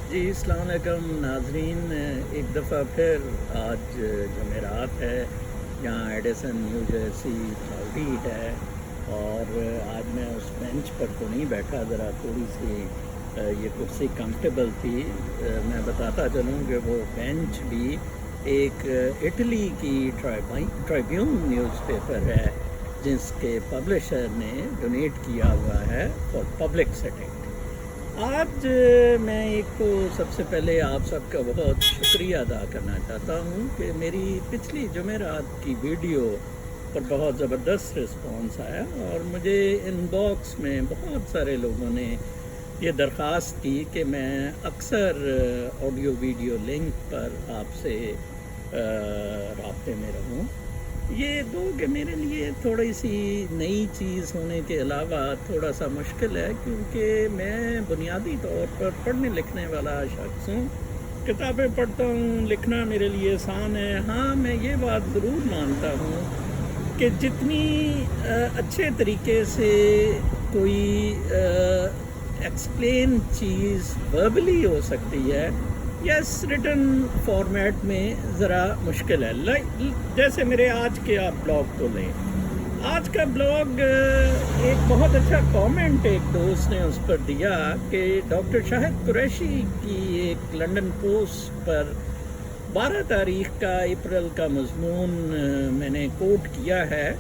جی السلام علیکم ناظرین، ایک دفعہ پھر آج جمعرات ہے، یہاں ایڈیسن نیو جرسی کلاؤڈی ہے اور آج میں اس بینچ پر تو نہیں بیٹھا، ذرا تھوڑی سی یہ کرسی کمفرٹیبل تھی۔ میں بتاتا چلوں کہ وہ بینچ بھی ایک اٹلی کی ٹرائبیون نیوز پیپر ہے جس کے پبلشر نے ڈونیٹ کیا ہوا ہے فار پبلک سیٹنگ۔ آج میں ایک تو سب سے پہلے آپ سب کا بہت شکریہ ادا کرنا چاہتا ہوں کہ میری پچھلی جمعرات کی ویڈیو پر بہت زبردست رسپانس آیا اور مجھے ان باکس میں بہت سارے لوگوں نے یہ درخواست کی کہ میں اکثر آڈیو ویڈیو لنک پر آپ سے رابطے میں رہوں۔ یہ دو کہ میرے لیے تھوڑی سی نئی چیز ہونے کے علاوہ تھوڑا سا مشکل ہے، کیونکہ میں بنیادی طور پر پڑھنے لکھنے والا شخص ہوں، کتابیں پڑھتا ہوں، لکھنا میرے لیے آسان ہے۔ ہاں، میں یہ بات ضرور مانتا ہوں کہ جتنی اچھے طریقے سے کوئی ایکسپلین چیز وربلی ہو سکتی ہے، یس ریٹن فارمیٹ میں ذرا مشکل ہے۔ جیسے میرے آج کے آپ بلاگ کو لیں، آج کا بلاگ ایک بہت اچھا کامنٹ ایک دوست نے اس پر دیا کہ ڈاکٹر شاہد قریشی کی ایک لنڈن پوسٹ پر 12 تاریخ کا اپریل کا مضمون میں نے کوٹ کیا ہے۔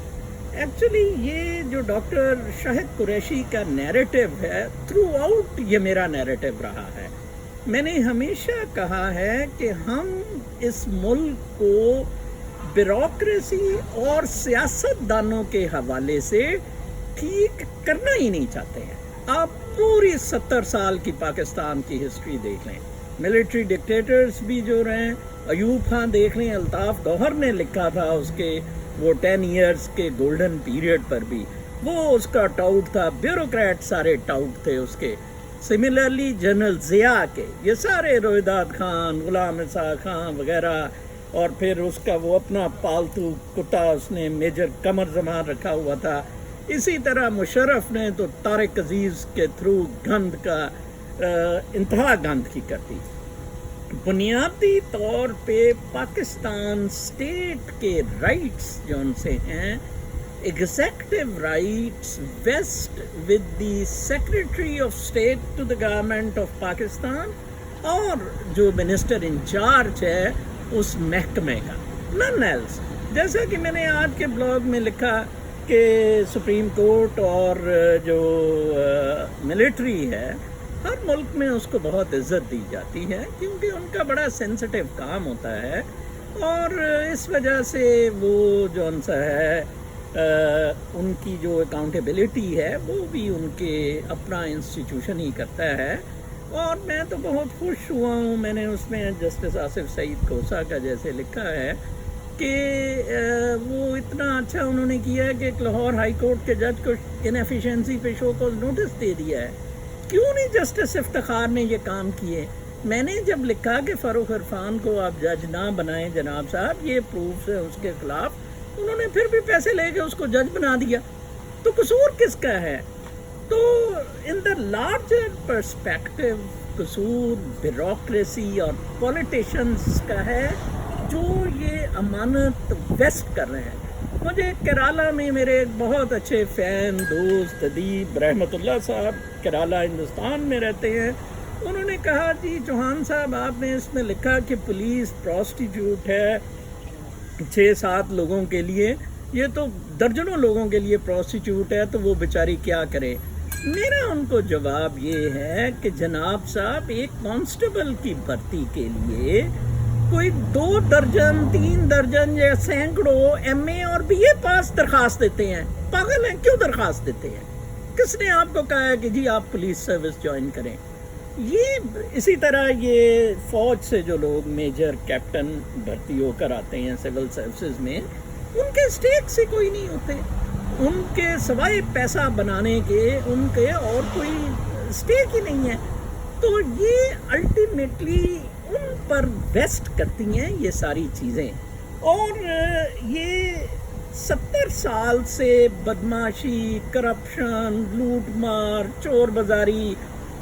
ایکچولی یہ جو ڈاکٹر شاہد قریشی کا نیریٹو ہے، تھرو آؤٹ یہ میرا نیریٹو رہا ہے۔ میں نے ہمیشہ کہا ہے کہ ہم اس ملک کو بیوروکریسی اور سیاست دانوں کے حوالے سے ٹھیک کرنا ہی نہیں چاہتے ہیں۔ آپ پوری 70 سال کی پاکستان کی ہسٹری دیکھ لیں، ملٹری ڈکٹیٹرز بھی جو رہے ہیں، ایوب خان دیکھ لیں، الطاف گوہر نے لکھا تھا اس کے وہ 10 ایئرز کے گولڈن پیریڈ پر بھی، وہ اس کا ٹاؤٹ تھا، بیوروکریٹ سارے ٹاؤٹ تھے اس کے۔ سملرلی جنرل ضیاء کے یہ سارے رویداد خان، غلام اسحاق خان وغیرہ، اور پھر اس کا وہ اپنا پالتو کتا اس نے میجر قمر زمان رکھا ہوا تھا۔ اسی طرح مشرف نے تو طارق عزیز کے تھرو گند کا انتہا گند کی کرتی۔ بنیادی طور پہ پاکستان اسٹیٹ کے رائٹس جو ان سے ہیں، executive rights vest with the secretary of state to the government of Pakistan اور جو منسٹر انچارج ہے اس محکمے کا، نن ایلس۔ جیسا کہ میں نے آج کے بلاگ میں لکھا کہ سپریم کورٹ اور جو ملٹری ہے، ہر ملک میں اس کو بہت عزت دی جاتی ہے کیونکہ ان کا بڑا سینسٹیو کام ہوتا ہے، اور اس وجہ سے وہ جو ان سا ہے ان کی جو اکاؤنٹیبلٹی ہے وہ بھی ان کے اپنا انسٹیٹیوشن ہی کرتا ہے۔ اور میں تو بہت خوش ہوا ہوں، میں نے اس میں جسٹس آصف سعید کوسا کا جیسے لکھا ہے کہ وہ اتنا اچھا انہوں نے کیا ہے کہ لاہور ہائی کورٹ کے جج کو انیفیشنسی پہ شو کو نوٹس دے دیا ہے۔ کیوں نہیں جسٹس افتخار نے یہ کام کیے؟ میں نے جب لکھا کہ فاروق عرفان کو آپ جج نہ بنائیں جناب صاحب، یہ پروفس ہے اس کے خلاف، انہوں نے پھر بھی پیسے لے کے اس کو جج بنا دیا، تو قصور کس کا ہے؟ تو ان دا لارجر پرسپیکٹو قصور بیوروکریسی اور پولیٹیشنز کا ہے جو یہ امانت ویسٹ کر رہے ہیں۔ مجھے کیرالا میں میرے ایک بہت اچھے فین دوست ادیب رحمت اللہ صاحب کیرالا ہندوستان میں رہتے ہیں، انہوں نے کہا جی چوہان صاحب آپ نے اس میں لکھا کہ پولیس پروسٹیٹیوٹ ہے 6-7 لوگوں کے لیے، یہ تو درجنوں لوگوں کے لیے پروسٹیٹیوٹ ہے، تو وہ بیچاری کیا کرے؟ میرا ان کو جواب یہ ہے کہ جناب صاحب ایک کانسٹیبل کی بھرتی کے لیے کوئی 2 درجن 3 درجن یا سینکڑوں ایم اے اور بی اے پاس درخواست دیتے ہیں۔ پاگل ہیں؟ کیوں درخواست دیتے ہیں؟ کس نے آپ کو کہا ہے کہ جی آپ پولیس سروس جوائن کریں؟ یہ اسی طرح یہ فوج سے جو لوگ میجر کیپٹن بھرتی ہو کر آتے ہیں سول سروسز میں، ان کے اسٹیک سے کوئی نہیں ہوتے، ان کے سوائے پیسہ بنانے کے ان کے اور کوئی اسٹیک ہی نہیں ہے۔ تو یہ الٹیمیٹلی ان پر ویسٹ کرتی ہیں یہ ساری چیزیں، اور یہ 70 سال سے بدماشی، کرپشن، لوٹ مار، چور بازاری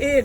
1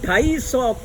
250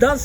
10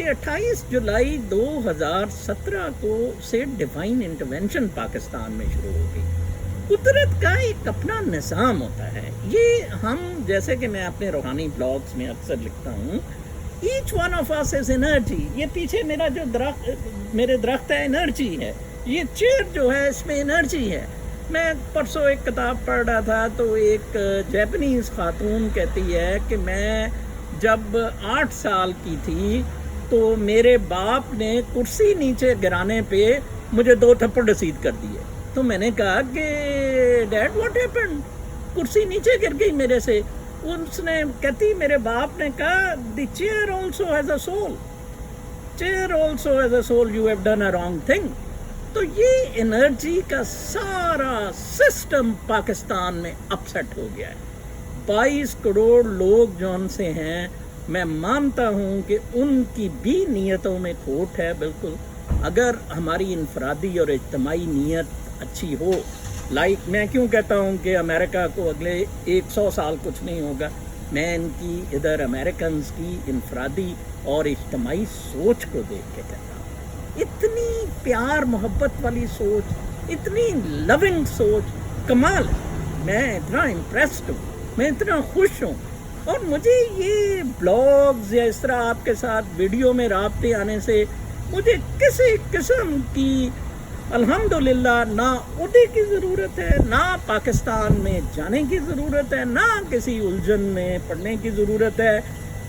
کہ 28 جولائی 2017 کو سے ڈیوائن انٹرونشن پاکستان میں شروع ہو گئی. قدرت کا ایک اپنا نظام ہوتا ہے. یہ ہم جیسے کہ میں اپنے روحانی بلاگز میں اکثر لکھتا ہوں, each one of us is energy. یہ پیچھے میرا جو میرے درخت ہے انرجی ہے, یہ چیئر جو ہے اس میں انرجی ہے. میں پرسوں ایک کتاب پڑھ رہا تھا تو ایک جیپنیز خاتون کہتی ہے کہ میں جب 8 سال کی تھی تو میرے باپ نے کرسی نیچے گرانے پہ مجھے 2 تھپڑ رسید کر دیے. تو میں نے کہا کہ ڈیڈ واٹ ہیپنڈ, کرسی نیچے گر گئی میرے سے. اس نے کہتی میرے باپ نے کہا the chair also has a soul, chair also has a soul, you have done a wrong thing. تو یہ انرجی کا سارا سسٹم پاکستان میں اپسیٹ ہو گیا ہے. 22 کروڑ لوگ جو ان سے ہیں, میں مانتا ہوں کہ ان کی بھی نیتوں میں کھوٹ ہے بالکل. اگر ہماری انفرادی اور اجتماعی نیت اچھی ہو, لائک میں کیوں کہتا ہوں کہ امریکہ کو اگلے 100 سال کچھ نہیں ہوگا, میں ان کی ادھر امریکنز کی انفرادی اور اجتماعی سوچ کو دیکھ کے کہتا ہوں. اتنی پیار محبت والی سوچ, اتنی لونگ سوچ, کمال ہے. میں اتنا امپریسڈ ہوں, میں اتنا خوش ہوں. اور مجھے یہ بلاگز یا اس طرح آپ کے ساتھ ویڈیو میں رابطے آنے سے مجھے کسی قسم کی الحمدللہ نہ عہدے کی ضرورت ہے, نہ پاکستان میں جانے کی ضرورت ہے, نہ کسی الجھن میں پڑنے کی ضرورت ہے.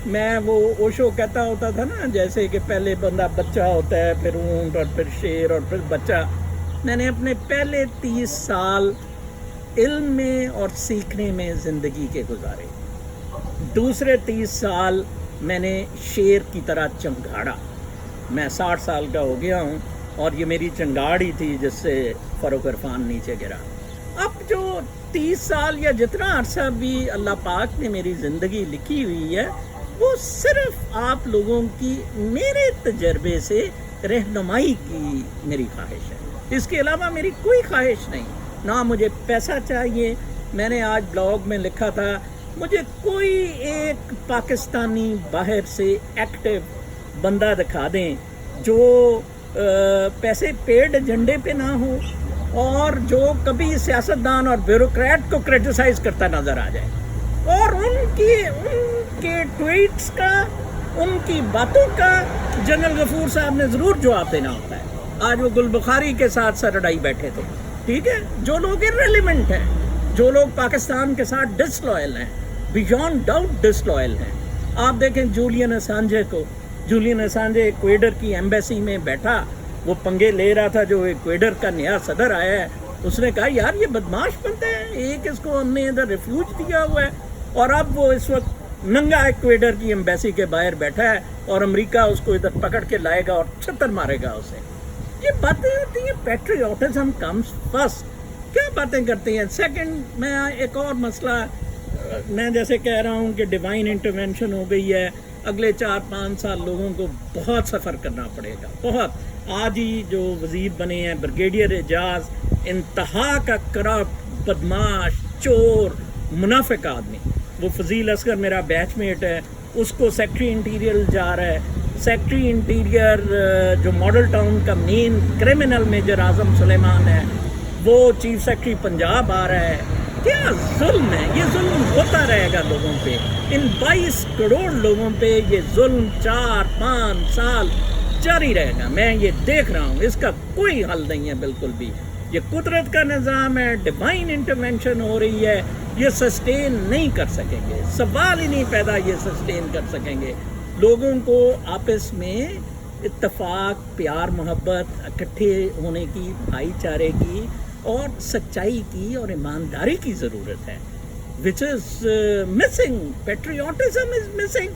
میں وہ اوشو کہتا ہوتا تھا نا, جیسے کہ پہلے بندہ بچہ ہوتا ہے, پھر اونٹ, اور پھر شیر, اور پھر بچہ. میں نے اپنے پہلے 30 سال علم میں اور سیکھنے میں زندگی کے گزارے. دوسرے 30 سال میں نے شیر کی طرح چنگاڑا. میں 60 سال کا ہو گیا ہوں اور یہ میری چنگاڑ ہی تھی جس سے فروخ عرفان نیچے گرا. اب جو 30 سال یا جتنا عرصہ بھی اللہ پاک نے میری زندگی لکھی ہوئی ہے, وہ صرف آپ لوگوں کی میرے تجربے سے رہنمائی کی میری خواہش ہے. اس کے علاوہ میری کوئی خواہش نہیں. نہ مجھے پیسہ چاہیے. میں نے آج بلاگ میں لکھا تھا, مجھے کوئی ایک پاکستانی باہر سے ایکٹیو بندہ دکھا دیں جو پیسے پیڈ ایجنڈے پہ نہ ہو اور جو کبھی سیاستدان اور بیوروکریٹ کو کرٹیسائز کرتا نظر آ جائے, اور ان کے ٹویٹس کا, ان کی باتوں کا جنرل غفور صاحب نے ضرور جواب دینا ہوتا ہے. آج وہ گل بخاری کے ساتھ سر اڑائی بیٹھے تھے. ٹھیک ہے, جو لوگ irrelevant ہیں, جو لوگ پاکستان کے ساتھ ڈسلوئل ہیں, بیونڈ ڈاؤٹ ڈسلوئل ہیں. آپ دیکھیں جولین اسانجے کو. جولین اسانجے ایکویڈر کی ایمبیسی میں بیٹھا, وہ پنگے لے رہا تھا جو ایکویڈر کا نیا صدر آیا ہے. اس نے کہا یار یہ بدماش بنتے ہیں, ایک اس کو ہم نے ادھر ریفیوج دیا ہوا ہے, اور اب وہ اس وقت ننگا ایکویڈر کی ایمبیسی کے باہر بیٹھا ہے اور امریکہ اس کو ادھر پکڑ کے لائے گا اور چھتر مارے گا اسے. یہ باتیں ہوتی ہیں, پیٹریوٹزم کمز فرسٹ. کیا باتیں کرتے ہیں. سیکنڈ, میں ایک اور مسئلہ, میں جیسے کہہ رہا ہوں کہ ڈیوائن انٹرونشن ہو گئی ہے, اگلے 4-5 سال لوگوں کو بہت سفر کرنا پڑے گا, بہت. آج ہی جو وزیر بنے ہیں بریگیڈیئر اعجاز, انتہا کا کرپٹ, بدماش, چور, منافق آدمی. وہ فضیل اصغر میرا بیچ میٹ ہے, اس کو سیکٹری انٹیریئر جا رہا ہے. سیکٹری انٹیریئر جو ماڈل ٹاؤن کا مین کرمنل میجر اعظم سلیمان ہے, وہ چیف سیکٹری پنجاب آ رہا ہے. کیا ظلم ہے. یہ ظلم ہوتا رہے گا لوگوں پہ, ان 22 کروڑ لوگوں پہ یہ ظلم 4-5 سال جاری رہے گا. میں یہ دیکھ رہا ہوں, اس کا کوئی حل نہیں ہے بالکل بھی. یہ قدرت کا نظام ہے, ڈیوائن انٹرونشن ہو رہی ہے, یہ سسٹین نہیں کر سکیں گے. سوال ہی نہیں پیدا یہ سسٹین کر سکیں گے. لوگوں کو آپس میں اتفاق, پیار, محبت, اکٹھے ہونے کی, بھائی چارے کی اور سچائی کی اور ایمانداری کی ضرورت ہے, which is missing. patriotism is missing.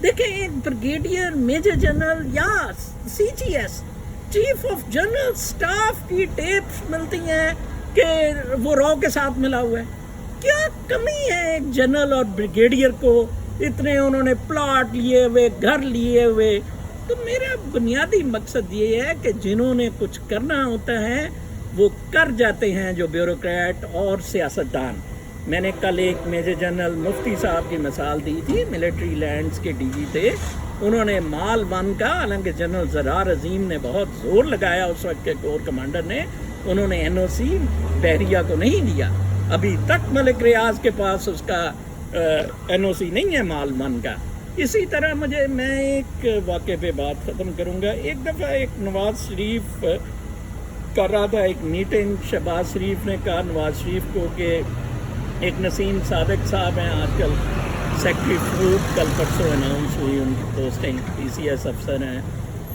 دیکھیں, ایک بریگیڈیئر میجر جنرل یا CGS chief of general staff کی ٹیپس ملتی ہیں کہ وہ رو کے ساتھ ملا ہوا ہے. کیا کمی ہے ایک جنرل اور بریگیڈیئر کو, اتنے انہوں نے پلاٹ لیے ہوئے, گھر لیے ہوئے. تو میرا بنیادی مقصد یہ ہے کہ جنہوں نے کچھ کرنا ہوتا ہے وہ کر جاتے ہیں, جو بیوروکریٹ اور سیاستدان. میں نے کل ایک میجر جنرل مفتی صاحب کی مثال دی تھی, ملٹری لینڈز کے DG تھے, انہوں نے مال ون کا، حالانکہ جنرل زرار عظیم نے بہت زور لگایا اس وقت کے کور کمانڈر نے، انہوں نے این او سی بحریہ کو نہیں دیا. ابھی تک ملک ریاض کے پاس اس کا این او سی نہیں ہے مال ون کا. اسی طرح میں ایک واقعے پہ بات ختم کروں گا. ایک دفعہ ایک نواز شریف کر رہا تھا ایک میٹنگ، شہباز شریف نے کہا نواز شریف کو کہ ایک نسیم صادق صاحب ہیں آج کل سیکٹری فروٹ، کل پرسوں اناؤنس ہوئی ان کی پوسٹنگ، پی سی ایس افسر ہیں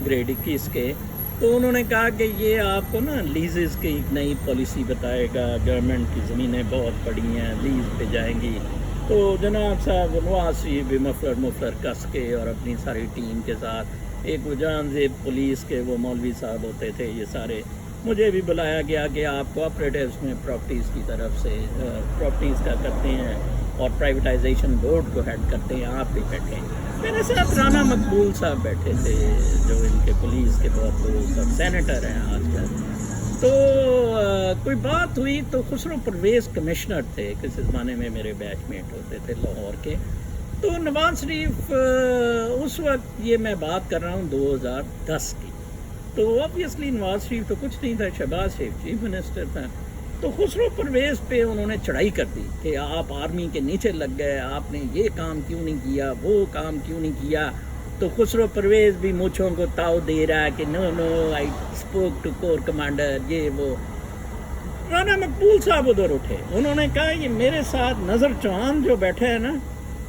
گریڈ 21 کے. تو انہوں نے کہا کہ یہ آپ کو نا لیزز کی ایک نئی پالیسی بتائے گا، گورنمنٹ کی زمینیں بہت پڑی ہیں، لیز پہ جائیں گی. تو جناب صاحب نواز شریف بھی مفلر کس کے اور اپنی ساری ٹیم کے ساتھ، ایک وہ جان زیب پولیس کے وہ مولوی صاحب ہوتے تھے، یہ سارے، مجھے بھی بلایا گیا کہ آپ کوآپریٹیوز میں پراپرٹیز کی طرف سے پراپرٹیز کا کرتے ہیں اور پرائیویٹائزیشن بورڈ کو ہیڈ کرتے ہیں، آپ بھی بیٹھے ہیں. میرے ساتھ رانا مقبول صاحب بیٹھے تھے جو ان کے پولیس کے بہت دوست اور سینیٹر ہیں آج کل. تو کوئی بات ہوئی تو خسرو پرویز کمشنر تھے، کسی زمانے میں میرے بیچ میٹ ہوتے تھے لاہور کے. تو نواز شریف اس وقت، یہ میں بات کر رہا ہوں 2010 کی، تو آبویسلی نواز شریف تو کچھ نہیں تھا، شہباز شریف چیف منسٹر تھا. تو خسرو پرویز پہ انہوں نے چڑھائی کر دی کہ آپ آرمی کے نیچے لگ گئے، آپ نے یہ کام کیوں نہیں کیا، وہ کام کیوں نہیں کیا. تو خسرو پرویز بھی مونچھوں کو تاؤ دے رہا ہے کہ no I spoke to corps commander, یہ وہ. رانا مقبول صاحب ادھر اٹھے، انہوں نے کہا یہ میرے ساتھ نظر چوہان جو بیٹھے ہیں نا،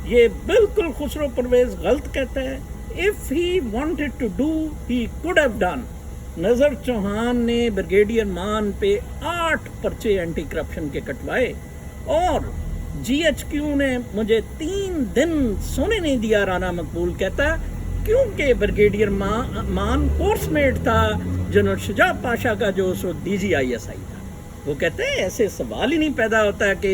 یہ بالکل خسرو پرویز غلط کہتا ہے. if he wanted to do he could have done. نظر چوہان نے بریگیڈیئر مان پہ 8 پرچے اینٹی کرپشن کے کٹوائے، اور جی ایچ کیو نے مجھے 3 دن سونے نہیں دیا. رانا مقبول کہتا کیونکہ بریگیڈیئر مان کورس میٹ تھا جنرل شجاع پاشا کا جو اس وقت DGISI تھا. وہ کہتے ہیں ایسے سوال ہی نہیں پیدا ہوتا کہ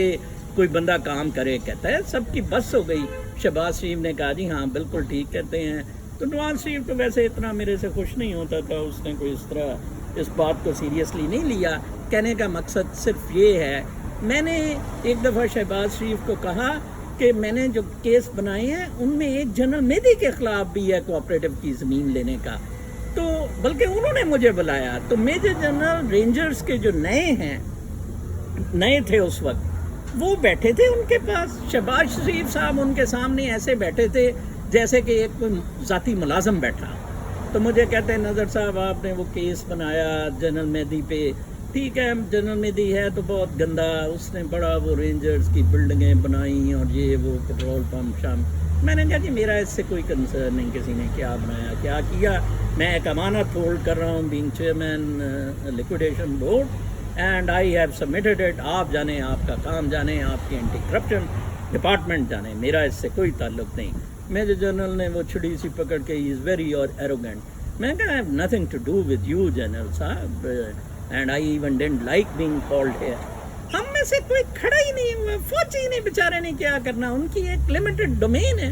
کوئی بندہ کام کرے. کہتا ہے سب کی بس ہو گئی. شہباز شریف نے کہا جی ہاں بالکل ٹھیک کہتے ہیں. تو نواز شریف تو ویسے اتنا میرے سے خوش نہیں ہوتا تھا، اس نے کوئی اس طرح اس بات کو سیریسلی نہیں لیا. کہنے کا مقصد صرف یہ ہے، میں نے ایک دفعہ شہباز شریف کو کہا کہ میں نے جو کیس بنائے ہیں ان میں ایک جنرل مہدی کے خلاف بھی ہے کوآپریٹو کی زمین لینے کا. تو بلکہ انہوں نے مجھے بلایا، تو میجر جنرل رینجرز کے جو نئے تھے اس وقت، وہ بیٹھے تھے ان کے پاس. شہباز شریف صاحب ان کے سامنے ایسے بیٹھے تھے جیسے کہ ایک کوئی ذاتی ملازم بیٹھا. تو مجھے کہتے ہیں نظر صاحب آپ نے وہ کیس بنایا جنرل مہدی پہ. ٹھیک ہے، جنرل مہدی ہے تو بہت گندا، اس نے بڑا وہ رینجرز کی بلڈنگیں بنائیں اور یہ وہ پٹرول پمپ شام. میں نے کہا کہ میرا اس سے کوئی کنسرن نہیں، کسی نے کیا بنایا کیا کیا. میں ایک امانت ہولڈ کر رہا ہوں being chairman liquidation board and I have submitted it. آپ جانیں، آپ کا کام جانیں، آپ کی اینٹی کرپشن ڈپارٹمنٹ جانے، میرا اس سے کوئی تعلق نہیں. میجر جنرل نے وہ چھڑی سی پکڑ کے ہی از ویری اور ایروگینٹ. میں کہا I have nothing to do with you general صاحب and I even didn't like being called here. ہم میں سے کوئی کھڑا ہی نہیں ہوا، فوجی نہیں بیچارے نے کیا کرنا، ان کی ایک لمیٹڈ ڈومین ہے.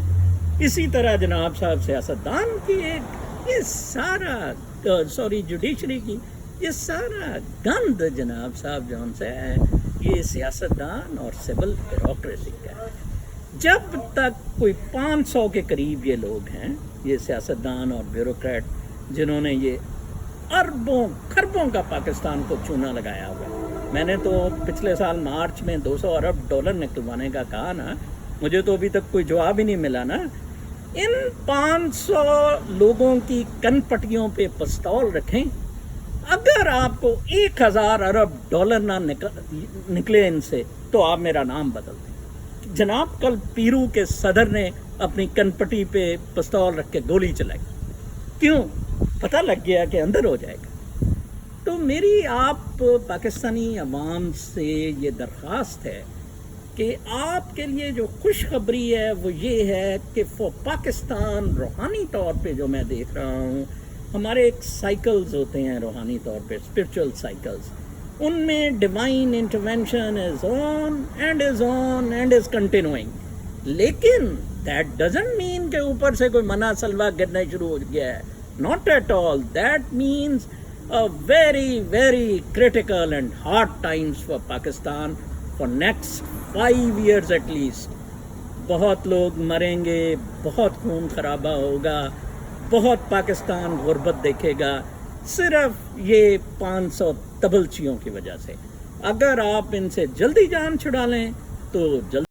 اسی طرح جناب صاحب سیاستدان کی ایک یہ سارا جوڈیشری کی یہ سارا گند جناب صاحب جون سے ہے، یہ سیاستدان اور سول بیوروکریسی کا ہے. جب تک کوئی 500 کے قریب یہ لوگ ہیں، یہ سیاستدان اور بیوروکریٹ، جنہوں نے یہ اربوں خربوں کا پاکستان کو چونا لگایا ہوا ہے. میں نے تو پچھلے سال مارچ میں $200 ارب نکلوانے کا کہا نا، مجھے تو ابھی تک کوئی جواب ہی نہیں ملا نا. ان 500 لوگوں کی کن پٹیوں پہ پستول رکھیں، اگر آپ کو $1000 ارب نہ نکلے ان سے تو آپ میرا نام بدل دیں. جناب کل پیرو کے صدر نے اپنی کن پٹی پہ پستول رکھ کے گولی چلائی. کیوں؟ پتہ لگ گیا کہ اندر ہو جائے گا. تو میری آپ پاکستانی عوام سے یہ درخواست ہے کہ آپ کے لیے جو خوشخبری ہے وہ یہ ہے کہ فور پاکستان روحانی طور پہ جو میں دیکھ رہا ہوں، ہمارے ایک سائیکلز ہوتے ہیں روحانی طور پہ، اسپرچل سائیکلز، ان میں divine intervention is on and is continuing. لیکن دیٹ ڈزنٹ مین کہ اوپر سے کوئی منع سلوا گرنا شروع ہو گیا ہے. Not at all. That means very very critical and hard times for Pakistan for next 5 years at least. بہت لوگ مریں گے، بہت خون خرابہ ہوگا. بہت پاکستان غربت دیکھے گا صرف یہ 500 تبلچیوں کی وجہ سے. اگر آپ ان سے جلدی جان چھڑا لیں تو جلدی